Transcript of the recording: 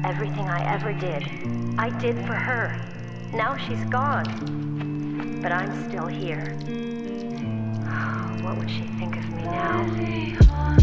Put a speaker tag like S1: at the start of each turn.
S1: Everything I ever did, I did for her. Now she's gone, but I'm still here. What would she think of me now?